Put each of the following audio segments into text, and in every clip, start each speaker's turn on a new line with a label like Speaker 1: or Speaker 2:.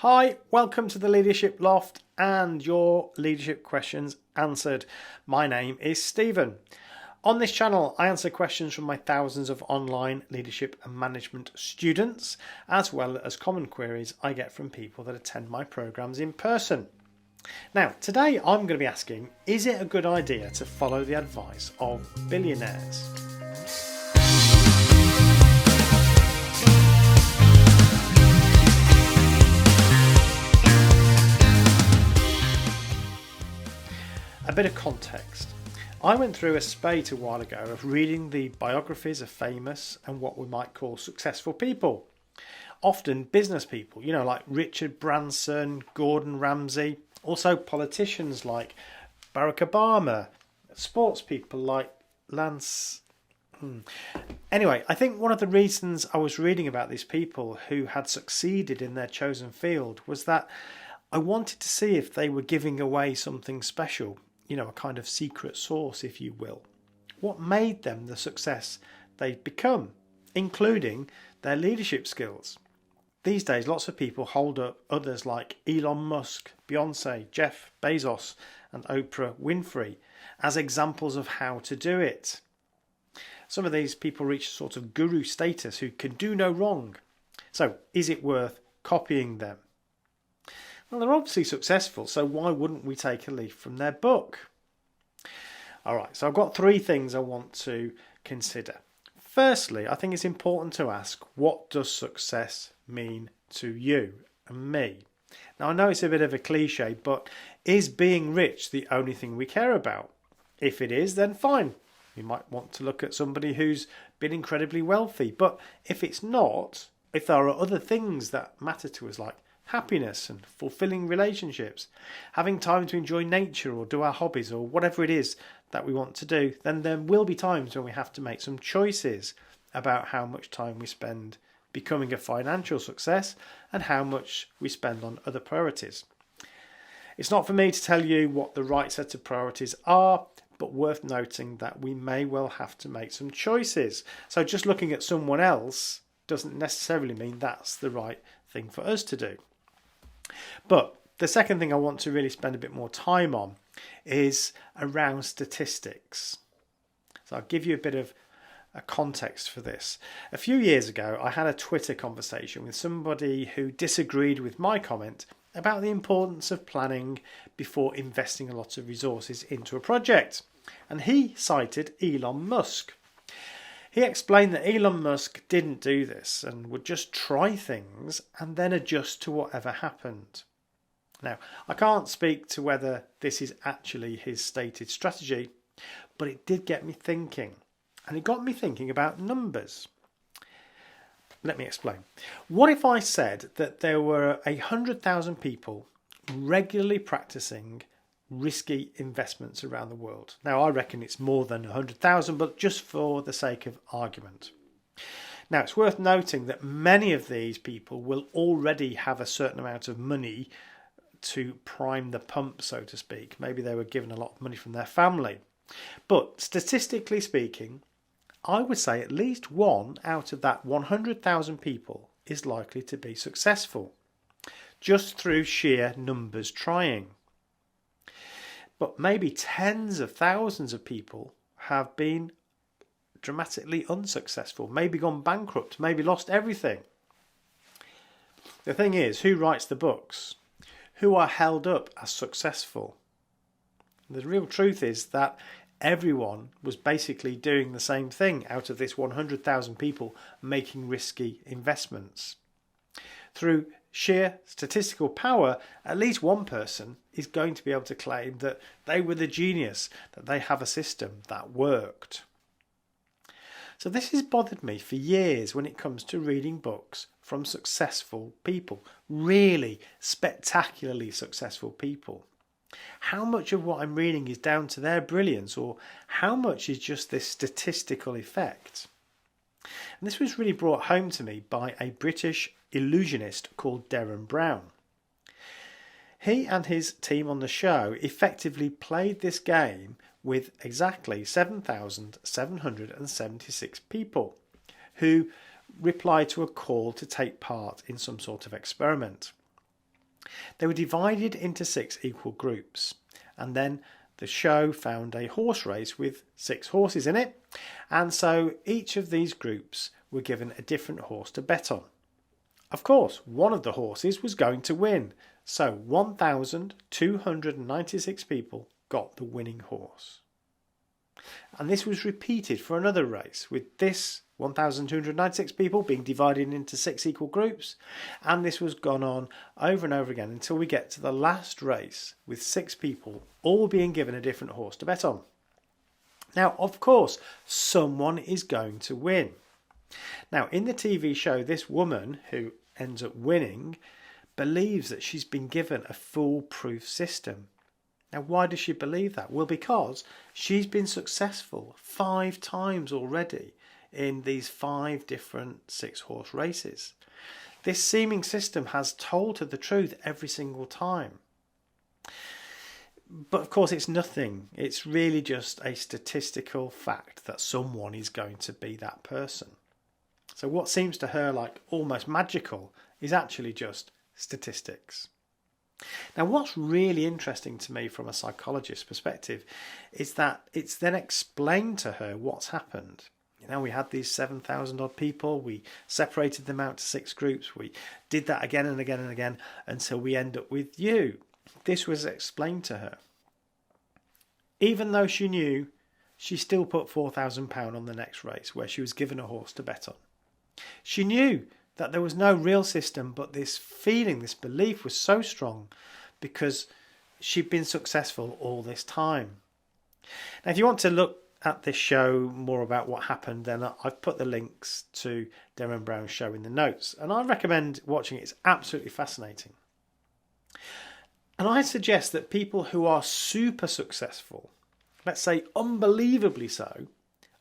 Speaker 1: Hi, welcome to the Leadership Loft and your leadership questions answered. My name is Stephen. On this channel, I answer questions from my thousands of online leadership and management students, as well as common queries I get from people that attend my programs in person. Now, today I'm going to be asking, is it a good idea to follow the advice of billionaires? A bit of context. I went through a spate a while ago of reading the biographies of famous and what we might call successful people. Often business people, like Richard Branson, Gordon Ramsay, also politicians like Barack Obama, sports people like Lance. Anyway, I think one of the reasons I was reading about these people who had succeeded in their chosen field was that I wanted to see if they were giving away something special. A kind of secret sauce, if you will. What made them the success they've become, including their leadership skills. These days, lots of people hold up others like Elon Musk, Beyonce, Jeff Bezos, and Oprah Winfrey as examples of how to do it. Some of these people reach sort of guru status who can do no wrong. So, is it worth copying them? Well, they're obviously successful, so why wouldn't we take a leaf from their book? Alright, so I've got three things I want to consider. Firstly, I think it's important to ask, what does success mean to you and me? Now, I know it's a bit of a cliche, but is being rich the only thing we care about? If it is, then fine. We might want to look at somebody who's been incredibly wealthy. But if it's not, if there are other things that matter to us, like happiness and fulfilling relationships, having time to enjoy nature or do our hobbies or whatever it is that we want to do, then there will be times when we have to make some choices about how much time we spend becoming a financial success and how much we spend on other priorities. It's not for me to tell you what the right set of priorities are, but worth noting that we may well have to make some choices. So just looking at someone else doesn't necessarily mean that's the right thing for us to do. But the second thing I want to really spend a bit more time on is around statistics. So I'll give you a bit of a context for this. A few years ago, I had a Twitter conversation with somebody who disagreed with my comment about the importance of planning before investing a lot of resources into a project. And he cited Elon Musk. He explained that Elon Musk didn't do this and would just try things and then adjust to whatever happened. Now, I can't speak to whether this is actually his stated strategy, but it did get me thinking. And it got me thinking about numbers. Let me explain. What if I said that there were 100,000 people regularly practicing risky investments around the world? Now, I reckon it's more than 100,000, but just for the sake of argument. Now, it's worth noting that many of these people will already have a certain amount of money to prime the pump, so to speak. Maybe they were given a lot of money from their family. But statistically speaking, I would say at least one out of that 100,000 people is likely to be successful, just through sheer numbers trying. But maybe tens of thousands of people have been dramatically unsuccessful, maybe gone bankrupt, maybe lost everything. The thing is, who writes the books? Who are held up as successful? The real truth is that everyone was basically doing the same thing out of this 100,000 people making risky investments. Through sheer statistical power, at least one person is going to be able to claim that they were the genius, that they have a system that worked. So this has bothered me for years when it comes to reading books from successful people, really spectacularly successful people. How much of what I'm reading is down to their brilliance, or how much is just this statistical effect? And this was really brought home to me by a British illusionist called Derren Brown. He and his team on the show effectively played this game with exactly 7,776 people who replied to a call to take part in some sort of experiment. They were divided into 6 equal groups, and then the show found a horse race with 6 horses in it, and so each of these groups were given a different horse to bet on. Of course, one of the horses was going to win, so 1,296 people got the winning horse. And this was repeated for another race, with this 1,296 people being divided into 6 equal groups, and this was gone on over and over again until we get to the last race with 6 people all being given a different horse to bet on. Now, of course, someone is going to win. Now, in the TV show, this woman who ends up winning believes that she's been given a foolproof system. Now, why does she believe that? Well, because she's been successful 5 times already in these 5 different 6-horse races. This seeming system has told her the truth every single time. But of course, it's nothing. It's really just a statistical fact that someone is going to be that person. So what seems to her like almost magical is actually just statistics. Now, what's really interesting to me from a psychologist's perspective is that it's then explained to her what's happened. You know, we had these 7,000 odd people, we separated them out to 6 groups, we did that again and again and again until we end up with you. This was explained to her. Even though she knew, she still put £4,000 on the next race where she was given a horse to bet on. She knew that there was no real system, but this feeling, this belief was so strong because she'd been successful all this time. Now, if you want to look at this show more about what happened, then I've put the links to Derren Brown's show in the notes, and I recommend watching it. It's absolutely fascinating. And I suggest that people who are super successful, let's say unbelievably so,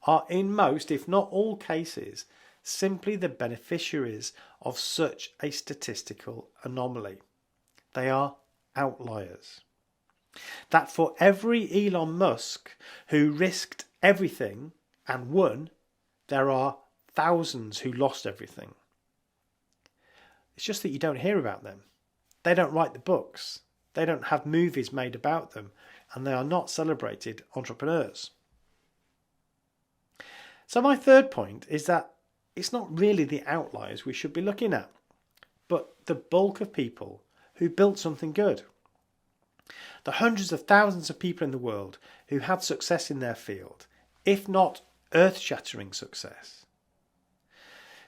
Speaker 1: are in most, if not all cases, simply the beneficiaries of such a statistical anomaly. They are outliers. That for every Elon Musk who risked everything and won, there are thousands who lost everything. It's just that you don't hear about them. They don't write the books. They don't have movies made about them, and they are not celebrated entrepreneurs. So my third point is that it's not really the outliers we should be looking at, but the bulk of people who built something good. The hundreds of thousands of people in the world who had success in their field, if not earth-shattering success.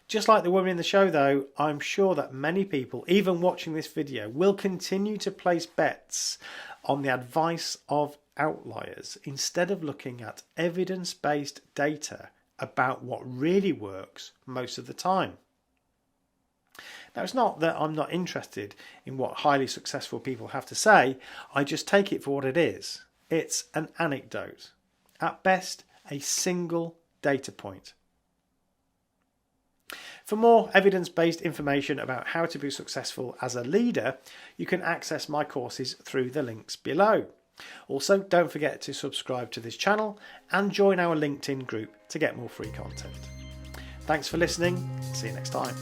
Speaker 1: Just like the woman in the show though, I'm sure that many people, even watching this video, will continue to place bets on the advice of outliers instead of looking at evidence-based data about what really works most of the time. Now, it's not that I'm not interested in what highly successful people have to say, I just take it for what it is. It's an anecdote. At best, a single data point. For more evidence-based information about how to be successful as a leader, you can access my courses through the links below. Also, don't forget to subscribe to this channel and join our LinkedIn group to get more free content. Thanks for listening. See you next time.